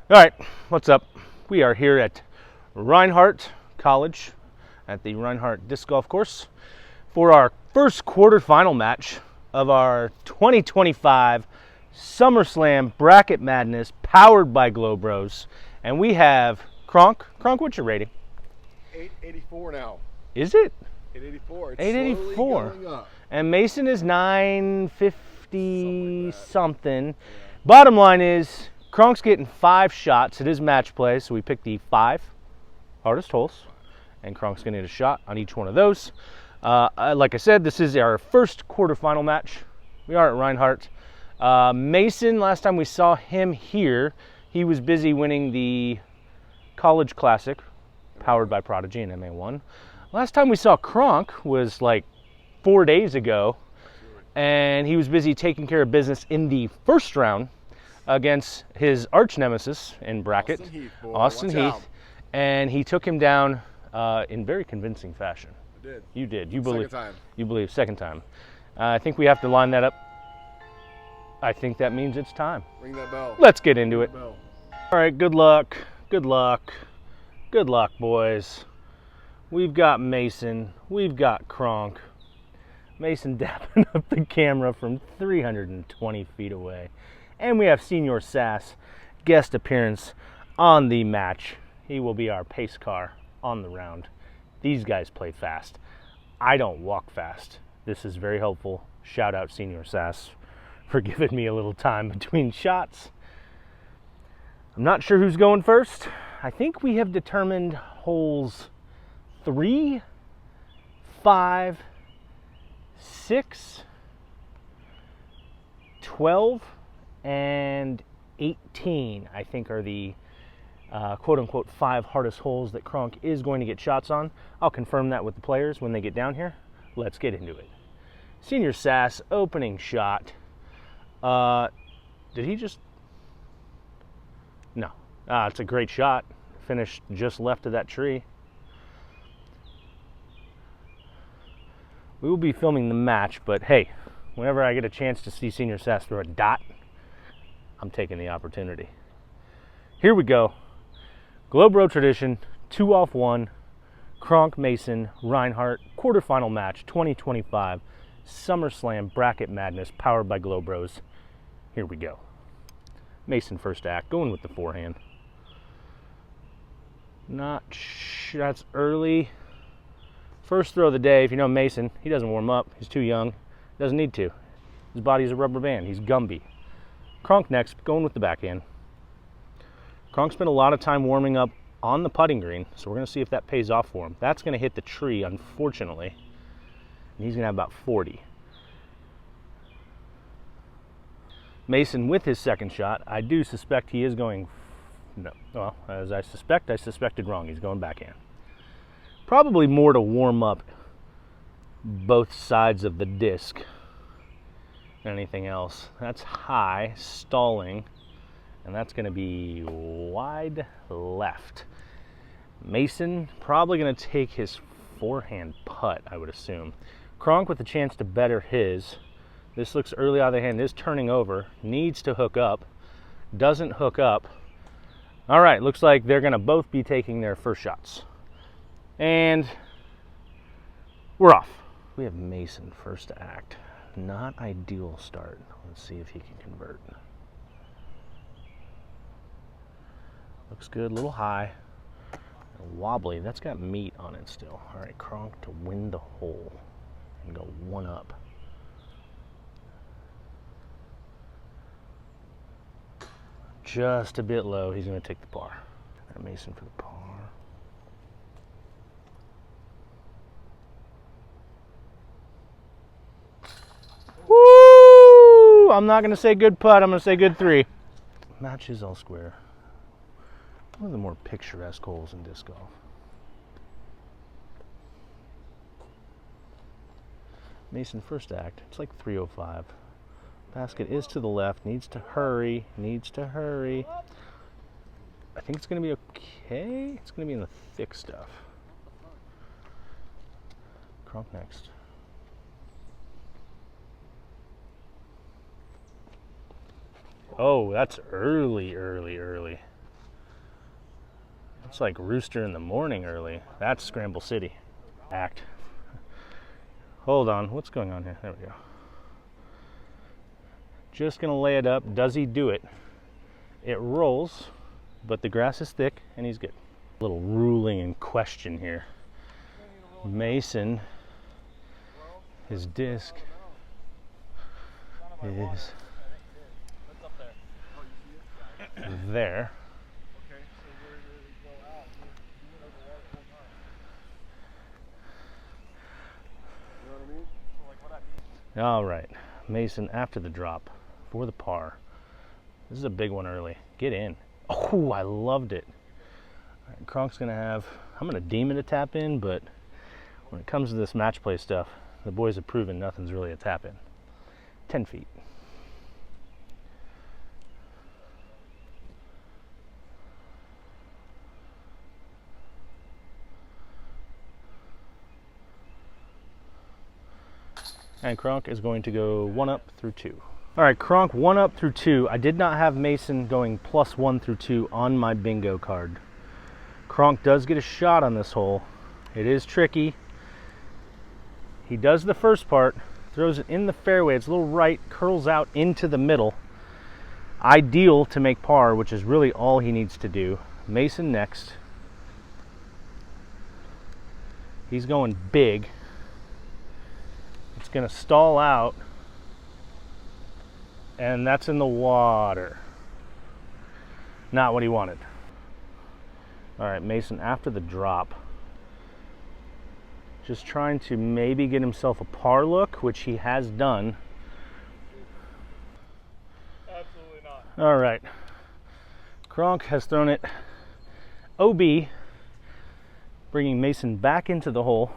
All right, what's up? We are here at Reinhardt College at the Reinhardt Disc Golf Course for our first quarterfinal match of our 2025 SummerSlam Bracket Madness powered by Glow Bros. And we have Cronk. Cronk, what's your rating? 884 now. Is it? 884. It's 884. slowly going up. And Mason is 950 something. Yeah. Bottom line is, Cronk's getting 5 shots at his match play, so we picked the 5 hardest holes, and Cronk's going to get a shot on each one of those. Like I said, this is our first quarterfinal match. We are at Reinhardt. Mason, last time we saw him here, he was busy winning the College Classic, powered by Prodigy and MA1. Last time we saw Cronk was like 4 days ago, and he was busy taking care of business in the first round against his arch nemesis in bracket, Austin Heath, and he took him down in very convincing fashion. I did. You did. You Second believe. time. You believe. Second time. I think we have to line that up. I think that means it's time. Ring that bell. Let's get into it. Bell. All right. Good luck. Good luck. Good luck, boys. We've got Mason. We've got Cronk. Mason dapping up the camera from 320 feet away. And we have Senior Sass, guest appearance on the match. He will be our pace car on the round. These guys play fast. I don't walk fast. This is very helpful. Shout out Senior Sass for giving me a little time between shots. I'm not sure who's going first. I think we have determined holes 3, 5, 6, 12, and 18, I think, are the quote-unquote 5 hardest holes that Cronk is going to get shots on. I'll confirm that with the players when they get down here. Let's get into it. Senior Sass, opening shot. Did he just... No. It's a great shot. Finished just left of that tree. We will be filming the match, but hey, whenever I get a chance to see Senior Sass throw a dot, I'm taking the opportunity. Here we go. Globro tradition, 2 off 1. Cronk, Mason, Reinhardt, quarterfinal match, 2025 SummerSlam Bracket Madness, powered by Glow Bros. Here we go. Mason first act, going with the forehand. That's early. First throw of the day. If you know Mason, he doesn't warm up. He's too young. Doesn't need to. His body's a rubber band. He's Gumby. Cronk next, going with the backhand. Cronk spent a lot of time warming up on the putting green, so we're going to see if that pays off for him. That's going to hit the tree, unfortunately, and he's going to have about 40. Mason with his second shot. I do suspect he is going... No, well, as I suspected wrong. He's going backhand. Probably more to warm up both sides of the disc than anything else. That's high, stalling, and that's going to be wide left. Mason probably going to take his forehand putt, I would assume. Cronk with a chance to better his. This looks early out of the hand. Is turning over. Needs to hook up. Doesn't hook up. All right, looks like they're going to both be taking their first shots. And we're off. We have Mason first to act. Not ideal start. Let's see if he can convert. Looks good, a little high. Wobbly, that's got meat on it still. All right, Cronk to win the hole and go 1 up. Just a bit low, he's gonna take the par. And Mason for the par. Woo! I'm not gonna say good putt, I'm gonna say good 3. Match is all square. One of the more picturesque holes in disc golf. Mason first act. It's like 305. Basket is to the left. Needs to hurry. Needs to hurry. I think it's going to be okay. It's going to be in the thick stuff. Cronk next. Oh, that's early. It's like rooster in the morning early. That's Scramble City. Act. Hold on, what's going on here? There we go. Just gonna lay it up. Does he do it? It rolls, but the grass is thick and he's good. A little ruling in question here. Mason, his disc is there. All right, Mason after the drop for the par. This is a big one early. Get in. Oh, I loved it. All right, Cronk's gonna have, I'm gonna deem it a tap in, but when it comes to this match play stuff, the boys have proven nothing's really a tap in. 10 feet. And Cronk is going to go 1 up through 2. All right, Cronk 1 up through 2. I did not have Mason going +1 through 2 on my bingo card. Cronk does get a shot on this hole. It is tricky. He does the first part, throws it in the fairway. It's a little right, curls out into the middle. Ideal to make par, which is really all he needs to do. Mason next. He's going big. It's going to stall out, and that's in the water. Not what he wanted. All right, Mason after the drop. Just trying to maybe get himself a par look, which he has done. Absolutely not. All right. Cronk has thrown it OB, bringing Mason back into the hole.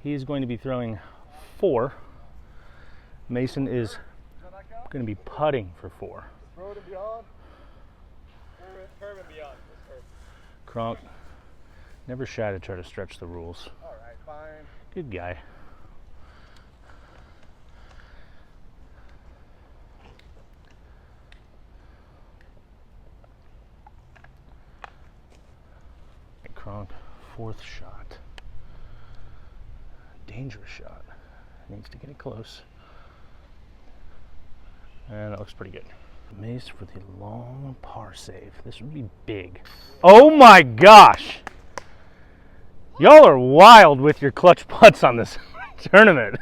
He is going to be throwing 4. Mason is going to be putting for 4. Throw it beyond. Curve and beyond. Cronk never shy to try to stretch the rules. All right, fine. Good guy. Cronk, 4th shot. Dangerous shot. Needs to get it close. And that looks pretty good. Mace for the long par save. This would be big. Oh my gosh! Y'all are wild with your clutch putts on this tournament.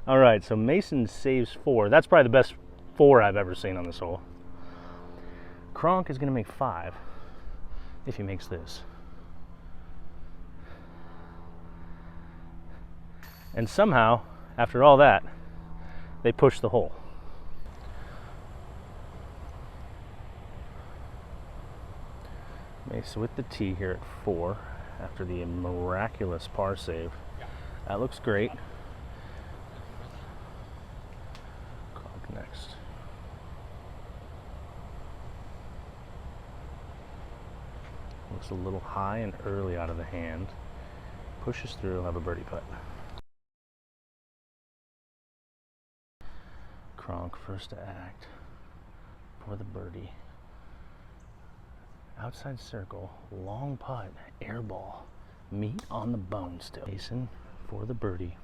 All right, so Mason saves 4. That's probably the best 4 I've ever seen on this hole. Cronk is going to make 5 if he makes this. And somehow, after all that, they push the hole. Mace with the tee here at 4 after the miraculous par save. That looks great. Cronk next. Looks a little high and early out of the hand. Pushes through, he'll have a birdie putt. Cronk first to act for the birdie. Outside circle, long putt, air ball, meat on the bone still. Mason for the birdie.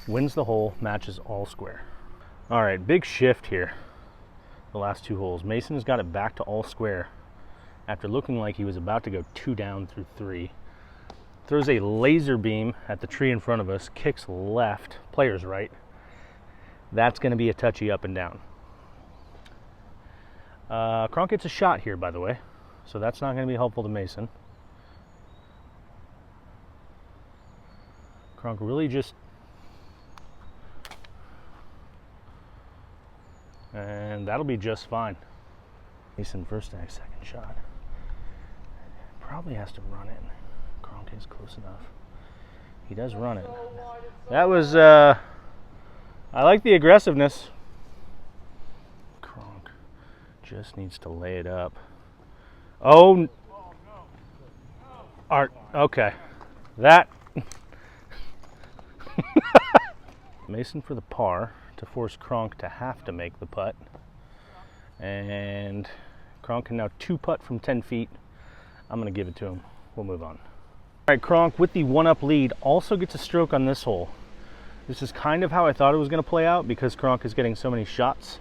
Wins the hole, matches all square. All right, big shift here. The last 2 holes. Mason has got it back to all square after looking like he was about to go 2 down through 3. Throws a laser beam at the tree in front of us, kicks left, player's right. That's going to be a touchy up and down. Cronk gets a shot here, by the way, so that's not going to be helpful to Mason. Cronk really just... And that'll be just fine. Mason first act, second shot. Probably has to run it. Cronk is close enough. He does run it. That was... I like the aggressiveness. Cronk just needs to lay it up. Oh, Art. Okay, that. Mason for the par to force Cronk to have to make the putt, and Cronk can now 2-putt from 10 feet. I'm going to give it to him. We'll move on. All right, Cronk with the 1-up lead also gets a stroke on this hole. This is kind of how I thought it was going to play out because Cronk is getting so many shots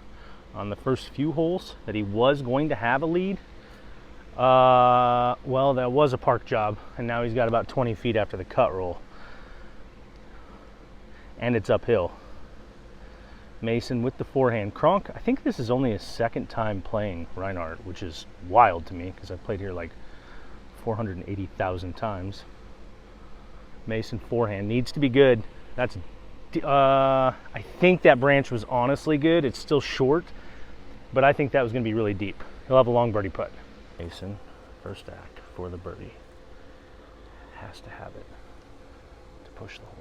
on the first few holes that he was going to have a lead. Well, that was a park job, and now he's got about 20 feet after the cut roll. And it's uphill. Mason with the forehand. Cronk, I think this is only his second time playing Reinhardt, which is wild to me because I've played here like 480,000 times. Mason forehand needs to be good. That's I think that branch was honestly good. It's still short, but I think that was going to be really deep. He'll have a long birdie putt. Mason, first act for the birdie. Has to have it to push the hole.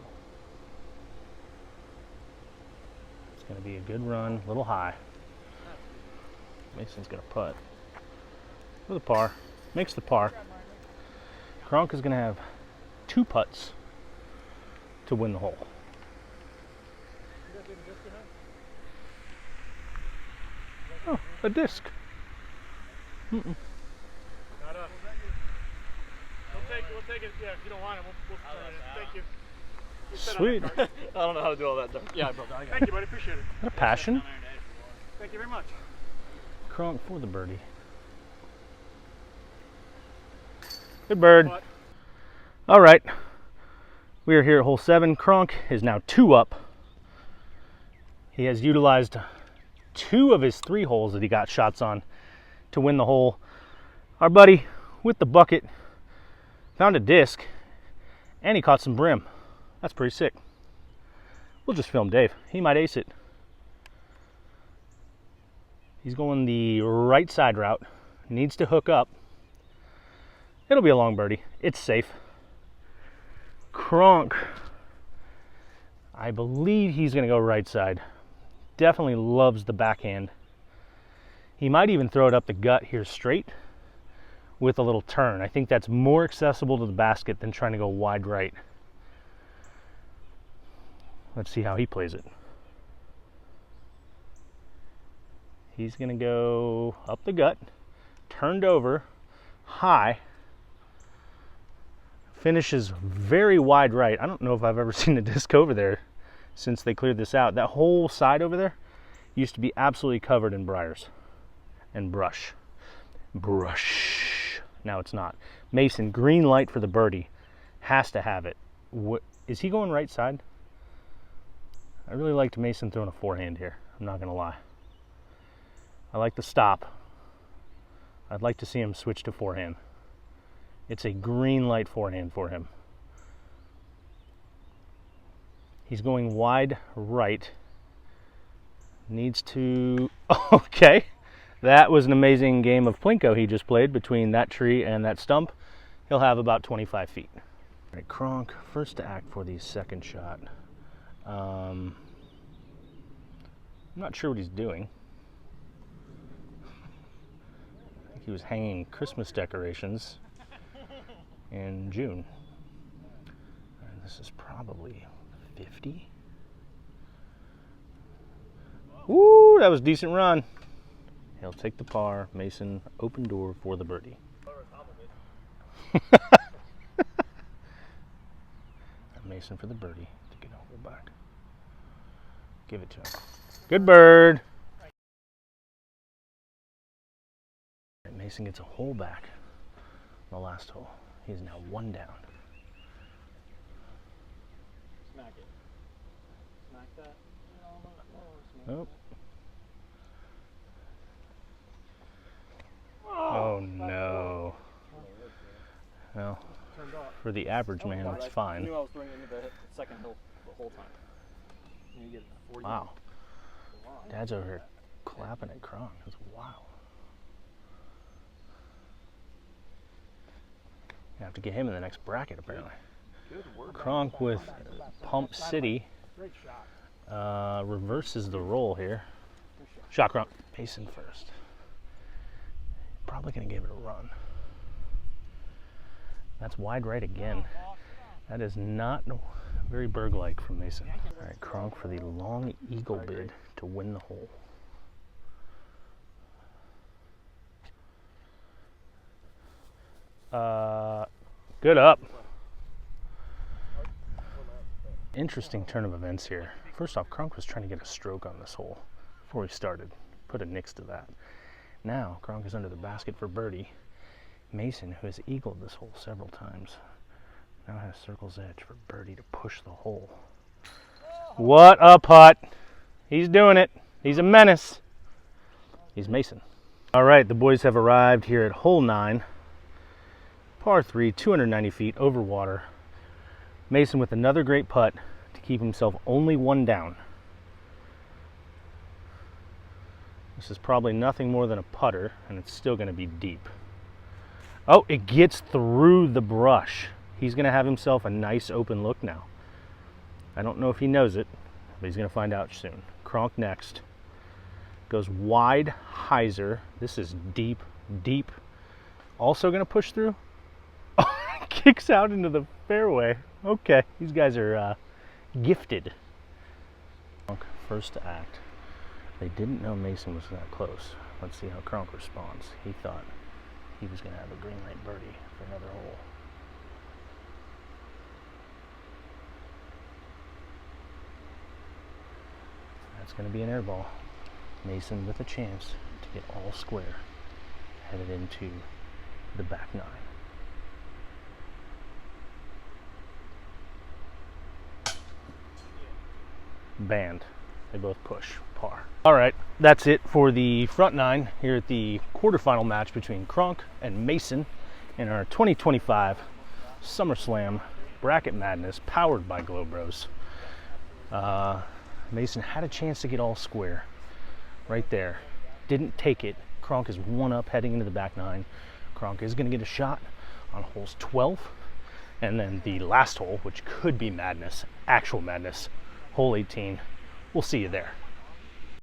It's going to be a good run, a little high. Mason's going to putt with a par. Makes the par. Cronk is going to have 2 putts to win the hole. Oh, a disc. Not us. We'll take it. Yeah, if you don't want it, we'll turn it in. Thank you. Sweet. I don't know how to do all that. Yeah, bro. Thank you, buddy. Appreciate it. What a passion. Thank you very much. Cronk for the birdie. Good bird. All right. We are here at hole 7. Cronk is now 2 up. He has utilized 2 of his 3 holes that he got shots on to win the hole. Our buddy with the bucket found a disc and he caught some brim. That's pretty sick. We'll just film Dave. He might ace it. He's going the right side route. Needs to hook up. It'll be a long birdie. It's safe. Cronk, I believe he's going to go right side. Definitely loves the backhand. He might even throw it up the gut here straight with a little turn. I think that's more accessible to the basket than trying to go wide right. Let's see how he plays it. He's going to go up the gut, turned over, high, finishes very wide right. I don't know if I've ever seen a disc over there since they cleared this out. That whole side over there used to be absolutely covered in briars and brush. Now it's not. Mason, green light for the birdie. Has to have it. Is he going right side? I really liked Mason throwing a forehand here. I'm not going to lie. I like the stop. I'd like to see him switch to forehand. It's a green light forehand for him. He's going wide right. Needs to... Okay. That was an amazing game of Plinko he just played between that tree and that stump. He'll have about 25 feet. All right, Cronk, first to act for the second shot. I'm not sure what he's doing. I think he was hanging Christmas decorations in June. And this is probably 50. Woo, that was a decent run. He'll take the par. Mason, open door for the birdie. Mason for the birdie to get over back. Give it to him. Good bird. Mason gets a hole back on the last hole. He's now 1 down. Smack it. Smack that. Oh. Oh no. Well, for the average man, it's I fine. knew I was throwing into the second hill the whole time. You get 40. Wow. Dad's over here clapping at Cronk. That's wild. You have to get him in the next bracket, apparently. Cronk with Pump City reverses the roll here. Shot Cronk. Mason first. Probably going to give it a run. That's wide right again. That is not very Berg-like from Mason. All right, Cronk for the long eagle bid to win the hole. Good up. Interesting turn of events here. First off, Cronk was trying to get a stroke on this hole before he started. Put a nix to that. Now, Cronk is under the basket for birdie. Mason, who has eagled this hole several times, now has circle's edge for birdie to push the hole. What a putt. He's doing it. He's a menace. He's Mason. All right, the boys have arrived here at hole 9. Par 3, 290 feet over water. Mason with another great putt to keep himself only 1 down. This is probably nothing more than a putter, and it's still going to be deep. Oh, it gets through the brush. He's going to have himself a nice open look now. I don't know if he knows it, but he's going to find out soon. Cronk next. Goes wide hyzer. This is deep, deep. Also going to push through. Kicks out into the fairway. Okay, these guys are gifted. First to act. They didn't know Mason was that close. Let's see how Cronk responds. He thought he was going to have a green light birdie for another hole. That's going to be an air ball. Mason with a chance to get all square. Headed into the back 9. Banned. They both push. Par. All right, that's it for the front 9 here at the quarterfinal match between Cronk and Mason in our 2025 SummerSlam Bracket Madness powered by Glow Bros. Mason had a chance to get all square right there. Didn't take it. Cronk is 1 up heading into the back 9. Cronk is going to get a shot on holes 12 and then the last hole, which could be madness, actual madness, hole 18. We'll see you there.